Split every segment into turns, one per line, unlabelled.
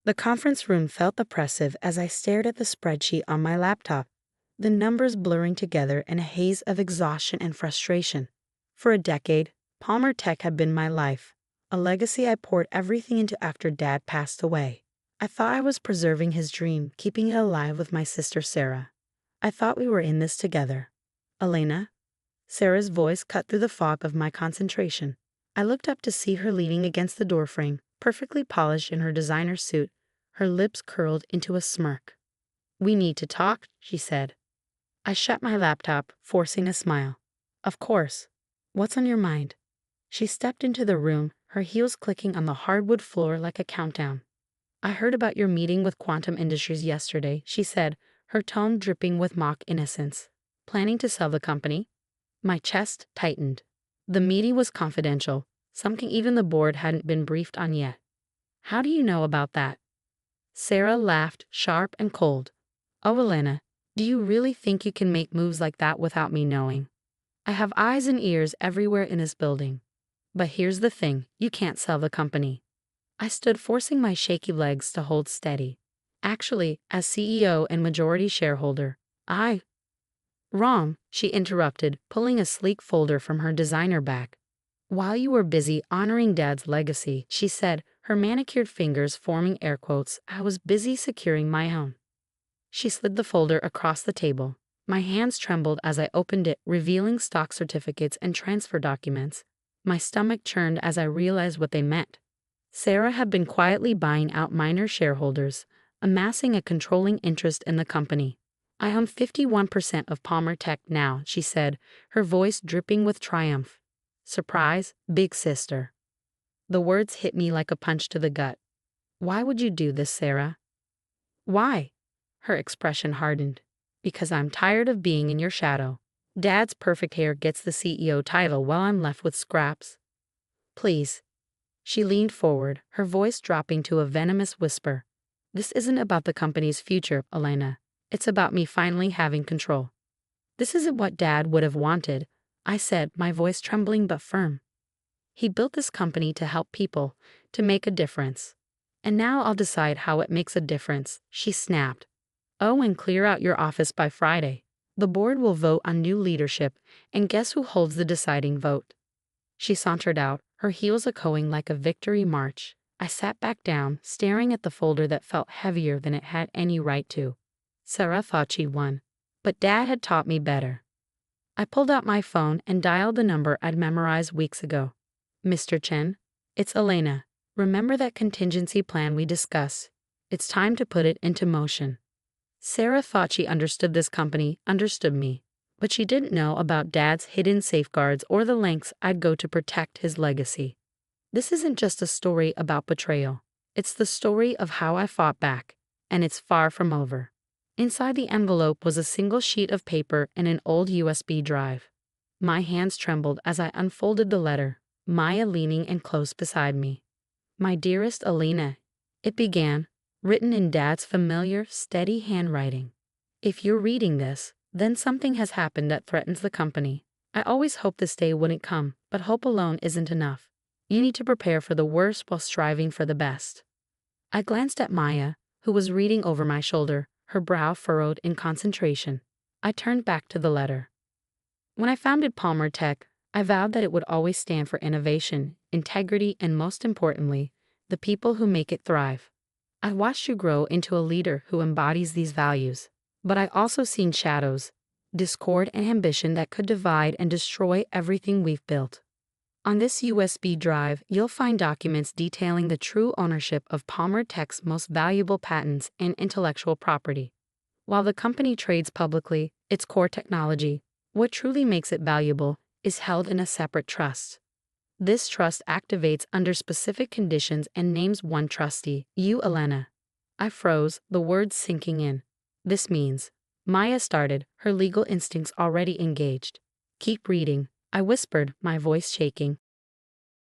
The conference room felt oppressive as I stared at the spreadsheet on my laptop, the numbers blurring together in a haze of exhaustion and frustration. For a decade, Palmer Tech had been my life, a legacy I poured everything into after Dad passed away. I thought I was preserving his dream, keeping it alive with my sister Sarah. I thought we were in this together. Elena? Sarah's voice cut through the fog of my concentration. I looked up to see her leaning against the doorframe, perfectly polished in her designer suit, her lips curled into a smirk. "We need to talk," she said. I shut my laptop, forcing a smile. "Of course. What's on your mind?" She stepped into the room, her heels clicking on the hardwood floor like a countdown. "I heard about your meeting with Quantum Industries yesterday," she said, her tone dripping with mock innocence. "Planning to sell the company?" My chest tightened. The meeting was confidential, something even the board hadn't been briefed on yet. "How do you know about that?" Sarah laughed, sharp and cold. "Oh, Elena, do you really think you can make moves like that without me knowing? I have eyes and ears everywhere in this building. But here's the thing, you can't sell the company." I stood, forcing my shaky legs to hold steady. "Actually, as CEO and majority shareholder, I—" "Wrong," she interrupted, pulling a sleek folder from her designer bag. "While you were busy honoring Dad's legacy," she said, her manicured fingers forming air quotes, "I was busy securing my own." She slid the folder across the table. My hands trembled as I opened it, revealing stock certificates and transfer documents. My stomach churned as I realized what they meant. Sarah had been quietly buying out minor shareholders, amassing a controlling interest in the company. "I own 51% of Palmer Tech now," she said, her voice dripping with triumph. "Surprise, big sister." The words hit me like a punch to the gut. "Why would you do this, Sarah?" "Why?" Her expression hardened. "Because I'm tired of being in your shadow. Dad's perfect hair gets the CEO title while I'm left with scraps. Please." She leaned forward, her voice dropping to a venomous whisper. "This isn't about the company's future, Elena. It's about me finally having control." "This isn't what Dad would have wanted," I said, my voice trembling but firm. "He built this company to help people, to make a difference. And now I'll decide how it makes a difference," she snapped. "Oh, and clear out your office by Friday. The board will vote on new leadership, and guess who holds the deciding vote?" She sauntered out, her heels echoing like a victory march. I sat back down, staring at the folder that felt heavier than it had any right to. Sarah thought she won, but Dad had taught me better. I pulled out my phone and dialed the number I'd memorized weeks ago. "Mr. Chen, it's Elena. Remember that contingency plan we discussed? It's time to put it into motion." Sarah thought she understood this company, understood me, but she didn't know about Dad's hidden safeguards or the lengths I'd go to protect his legacy. This isn't just a story about betrayal. It's the story of how I fought back, and it's far from over. Inside the envelope was a single sheet of paper and an old USB drive. My hands trembled as I unfolded the letter, Maya leaning in close beside me. "My dearest Elena," it began, written in Dad's familiar, steady handwriting. "If you're reading this, then something has happened that threatens the company. I always hoped this day wouldn't come, but hope alone isn't enough. You need to prepare for the worst while striving for the best." I glanced at Maya, who was reading over my shoulder, her brow furrowed in concentration. I turned back to the letter. "When I founded Palmer Tech, I vowed that it would always stand for innovation, integrity, and most importantly, the people who make it thrive. I watched you grow into a leader who embodies these values, but I also seen shadows, discord and ambition that could divide and destroy everything we've built. On this USB drive, you'll find documents detailing the true ownership of Palmer Tech's most valuable patents and intellectual property. While the company trades publicly, its core technology, what truly makes it valuable, is held in a separate trust. This trust activates under specific conditions and names one trustee, you, Elena." I froze, the words sinking in. "This means—" Maya started, her legal instincts already engaged. "Keep reading," I whispered, my voice shaking.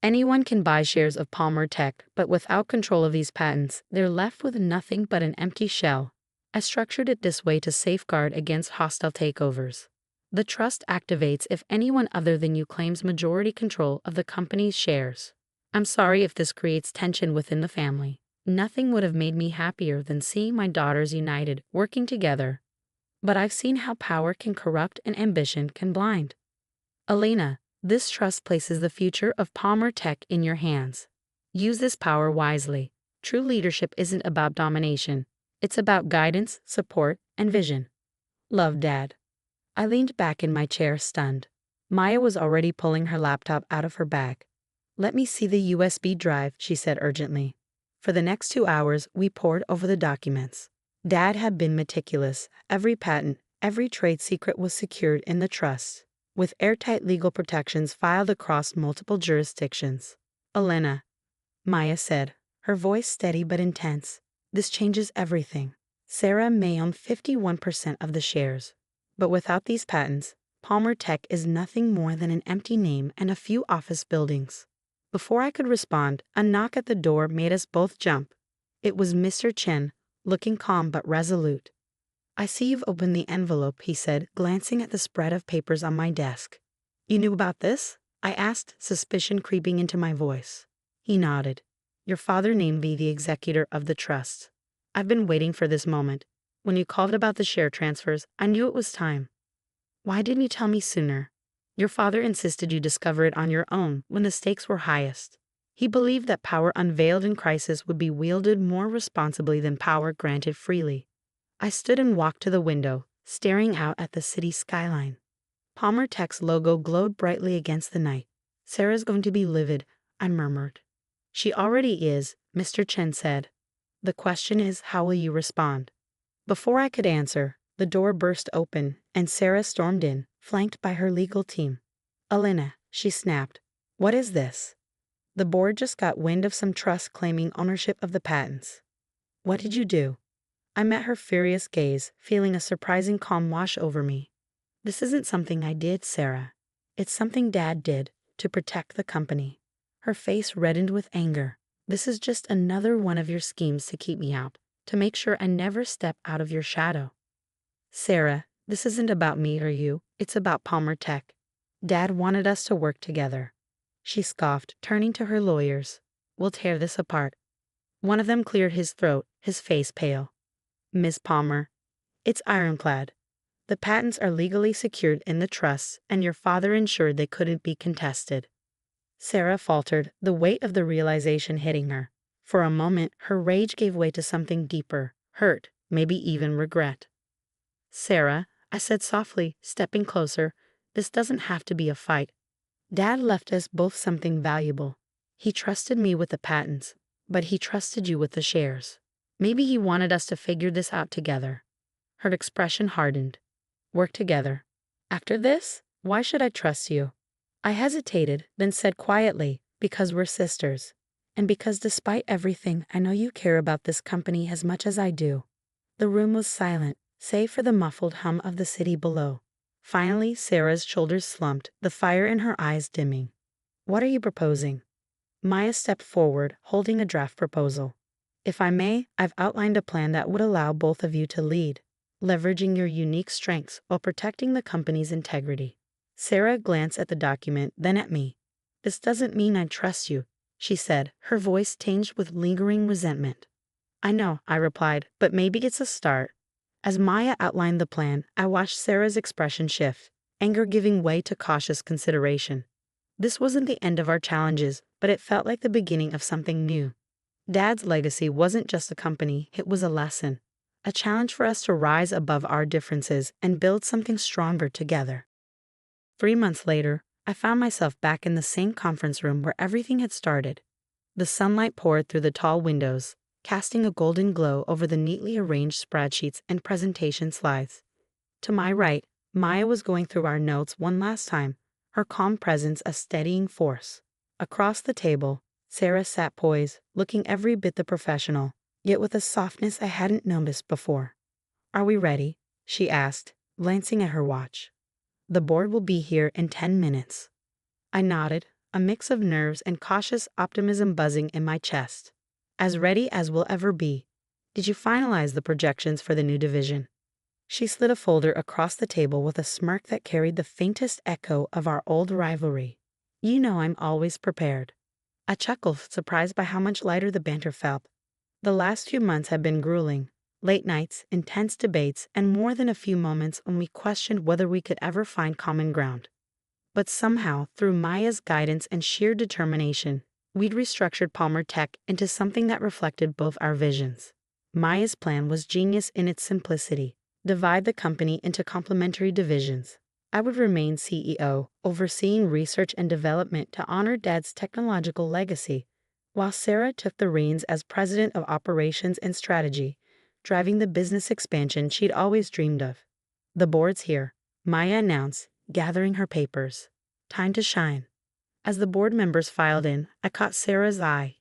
"Anyone can buy shares of Palmer Tech, but without control of these patents, they're left with nothing but an empty shell. I structured it this way to safeguard against hostile takeovers. The trust activates if anyone other than you claims majority control of the company's shares. I'm sorry if this creates tension within the family, Nothing would have made me happier than seeing my daughters united, working together. But I've seen how power can corrupt and ambition can blind. Elena, this trust places the future of Palmer Tech in your hands. Use this power wisely. True leadership isn't about domination. It's about guidance, support, and vision. Love, Dad. I leaned back in my chair, stunned. Maya was already pulling her laptop out of her bag. Let me see the USB drive, she said urgently. For the next 2 hours, we pored over the documents. Dad had been meticulous. Every patent, every trade secret was secured in the trust, with airtight legal protections filed across multiple jurisdictions. Elena, Maya said, her voice steady but intense, this changes everything. Sarah may own 51% of the shares. But without these patents, Palmer Tech is nothing more than an empty name and a few office buildings. Before I could respond, a knock at the door made us both jump. It was Mr. Chen, looking calm but resolute. I see you've opened the envelope, he said, glancing at the spread of papers on my desk. You knew about this? I asked, suspicion creeping into my voice. He nodded. Your father named me the executor of the trust. I've been waiting for this moment. When you called about the share transfers, I knew it was time. Why didn't you tell me sooner? Your father insisted you discover it on your own when the stakes were highest. He believed that power unveiled in crisis would be wielded more responsibly than power granted freely. I stood and walked to the window, staring out at the city skyline. Palmer Tech's logo glowed brightly against the night. Sarah's going to be livid, I murmured. She already is, Mr. Chen said. The question is, how will you respond? Before I could answer, the door burst open, and Sarah stormed in, flanked by her legal team. Elena, she snapped. What is this? The board just got wind of some trust claiming ownership of the patents. What did you do? I met her furious gaze, feeling a surprising calm wash over me. This isn't something I did, Sarah. It's something Dad did, to protect the company. Her face reddened with anger. This is just another one of your schemes to keep me out, to make sure I never step out of your shadow. Sarah, this isn't about me or you, it's about Palmer Tech. Dad wanted us to work together. She scoffed, turning to her lawyers. We'll tear this apart. One of them cleared his throat, his face pale. Miss Palmer, it's ironclad. The patents are legally secured in the trusts, and your father ensured they couldn't be contested. Sarah faltered, the weight of the realization hitting her. For a moment, her rage gave way to something deeper, hurt, maybe even regret. Sarah, I said softly, stepping closer, this doesn't have to be a fight. Dad left us both something valuable. He trusted me with the patents, but he trusted you with the shares. Maybe he wanted us to figure this out together. Her expression hardened. Work together. After this, why should I trust you? I hesitated, then said quietly, because we're sisters. And because despite everything, I know you care about this company as much as I do. The room was silent, save for the muffled hum of the city below. Finally, Sarah's shoulders slumped, the fire in her eyes dimming. What are you proposing? Maya stepped forward, holding a draft proposal. If I may, I've outlined a plan that would allow both of you to lead, leveraging your unique strengths while protecting the company's integrity. Sarah glanced at the document, then at me. This doesn't mean I trust you, she said, her voice tinged with lingering resentment. I know, I replied, but maybe it's a start. As Maya outlined the plan, I watched Sarah's expression shift, anger giving way to cautious consideration. This wasn't the end of our challenges, but it felt like the beginning of something new. Dad's legacy wasn't just a company, it was a lesson. A challenge for us to rise above our differences and build something stronger together. 3 months later, I found myself back in the same conference room where everything had started. The sunlight poured through the tall windows, casting a golden glow over the neatly arranged spreadsheets and presentation slides. To my right, Maya was going through our notes one last time, her calm presence a steadying force. Across the table, Sarah sat poised, looking every bit the professional, yet with a softness I hadn't noticed before. Are we ready? She asked, glancing at her watch. The board will be here in 10 minutes. I nodded, a mix of nerves and cautious optimism buzzing in my chest. As ready as we'll ever be. Did you finalize the projections for the new division? She slid a folder across the table with a smirk that carried the faintest echo of our old rivalry. You know I'm always prepared. I chuckled, surprised by how much lighter the banter felt. The last few months had been grueling. Late nights, intense debates, and more than a few moments when we questioned whether we could ever find common ground. But somehow, through Maya's guidance and sheer determination, we'd restructured Palmer Tech into something that reflected both our visions. Maya's plan was genius in its simplicity: divide the company into complementary divisions. I would remain CEO, overseeing research and development to honor Dad's technological legacy, while Sarah took the reins as president of operations and strategy, driving the business expansion she'd always dreamed of. "The board's here," Maya announced, gathering her papers. "Time to shine." As the board members filed in, I caught Sarah's eye.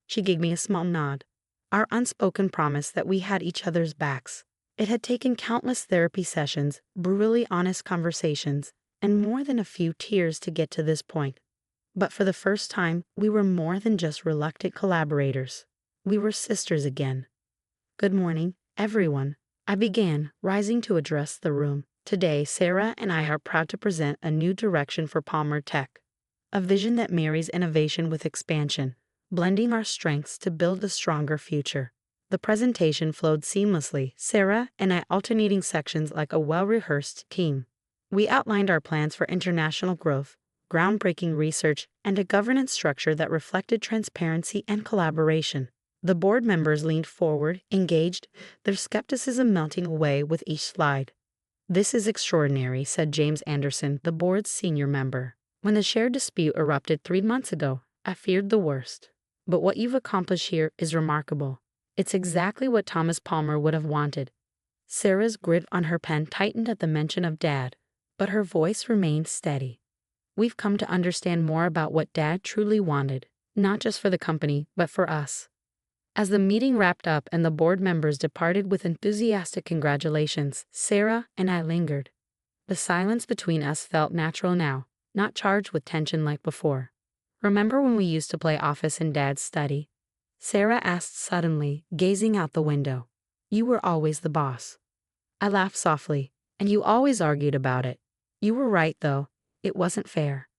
She gave me a small nod. Our unspoken promise that we had each other's backs. It had taken countless therapy sessions, brutally honest conversations, and more than a few tears to get to this point. But for the first time, we were more than just reluctant collaborators. We were sisters again. "Good morning, everyone," I began, rising to address the room. "Today, Sarah and I are proud to present a new direction for Palmer Tech. A vision that marries innovation with expansion, blending our strengths to build a stronger future." The presentation flowed seamlessly, Sarah and I alternating sections like a well-rehearsed team. We outlined our plans for international growth, groundbreaking research, and a governance structure that reflected transparency and collaboration. The board members leaned forward, engaged, their skepticism melting away with each slide. "This is extraordinary," said James Anderson, the board's senior member. "When the shared dispute erupted 3 months ago, I feared the worst. But what you've accomplished here is remarkable. It's exactly what Thomas Palmer would have wanted." Sarah's grip on her pen tightened at the mention of Dad, but her voice remained steady. "We've come to understand more about what Dad truly wanted, not just for the company, but for us." As the meeting wrapped up and the board members departed with enthusiastic congratulations, Sarah and I lingered. The silence between us felt natural now, not charged with tension like before. "Remember when we used to play office in Dad's study?" Sarah asked suddenly, gazing out the window. "You were always the boss." I laughed softly. "And you always argued about it. You were right, though. It wasn't fair."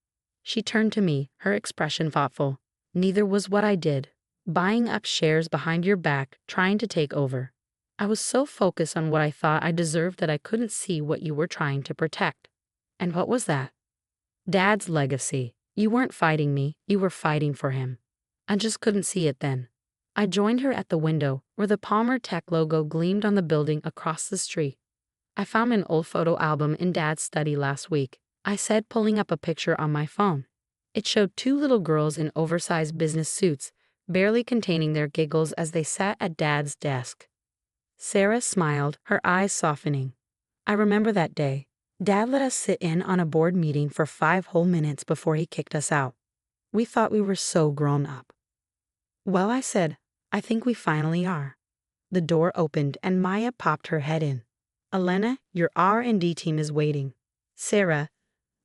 She turned to me, her expression thoughtful. "Neither was what I did. Buying up shares behind your back, trying to take over. I was so focused on what I thought I deserved that I couldn't see what you were trying to protect." "And what was that?" "Dad's legacy. You weren't fighting me, you were fighting for him. I just couldn't see it then." I joined her at the window, where the Palmer Tech logo gleamed on the building across the street. "I found an old photo album in Dad's study last week," I said, pulling up a picture on my phone. It showed two little girls in oversized business suits, barely containing their giggles as they sat at Dad's desk. Sarah smiled, her eyes softening. "I remember that day. Dad let us sit in on a board meeting for 5 whole minutes before he kicked us out. We thought we were so grown up." "Well," I said, "I think we finally are." The door opened and Maya popped her head in. "Elena, your R&D team is waiting." "Sarah,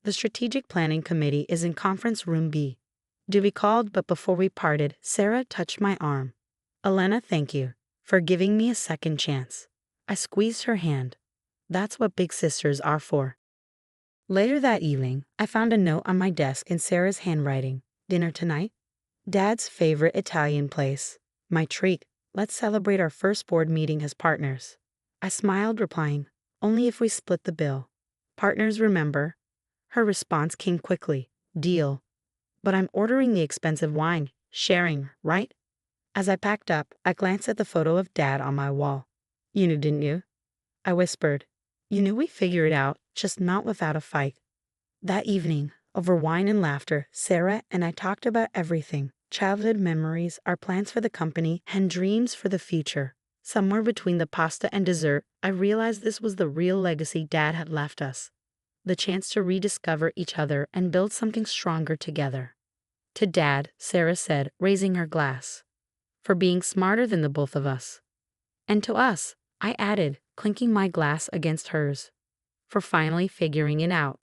the strategic planning committee is in conference room B." Dewey called, but before we parted, Sarah touched my arm. "Elena, thank you for giving me a second chance." I squeezed her hand. That's what big sisters are for. Later that evening, I found a note on my desk in Sarah's handwriting. "Dinner tonight? Dad's favorite Italian place. My treat. Let's celebrate our first board meeting as partners." I smiled, replying, "Only if we split the bill." "Partners, remember?" Her response came quickly. "Deal. But I'm ordering the expensive wine. Sharing, right?" As I packed up, I glanced at the photo of Dad on my wall. "You knew, didn't you?" I whispered. "You knew we'd figure it out, just not without a fight." That evening, over wine and laughter, Sarah and I talked about everything: childhood memories, our plans for the company, and dreams for the future. Somewhere between the pasta and dessert, I realized this was the real legacy Dad had left us. The chance to rediscover each other and build something stronger together. "To Dad," Sarah said, raising her glass. "For being smarter than the both of us." "And to us," I added, clinking my glass against hers. "For finally figuring it out."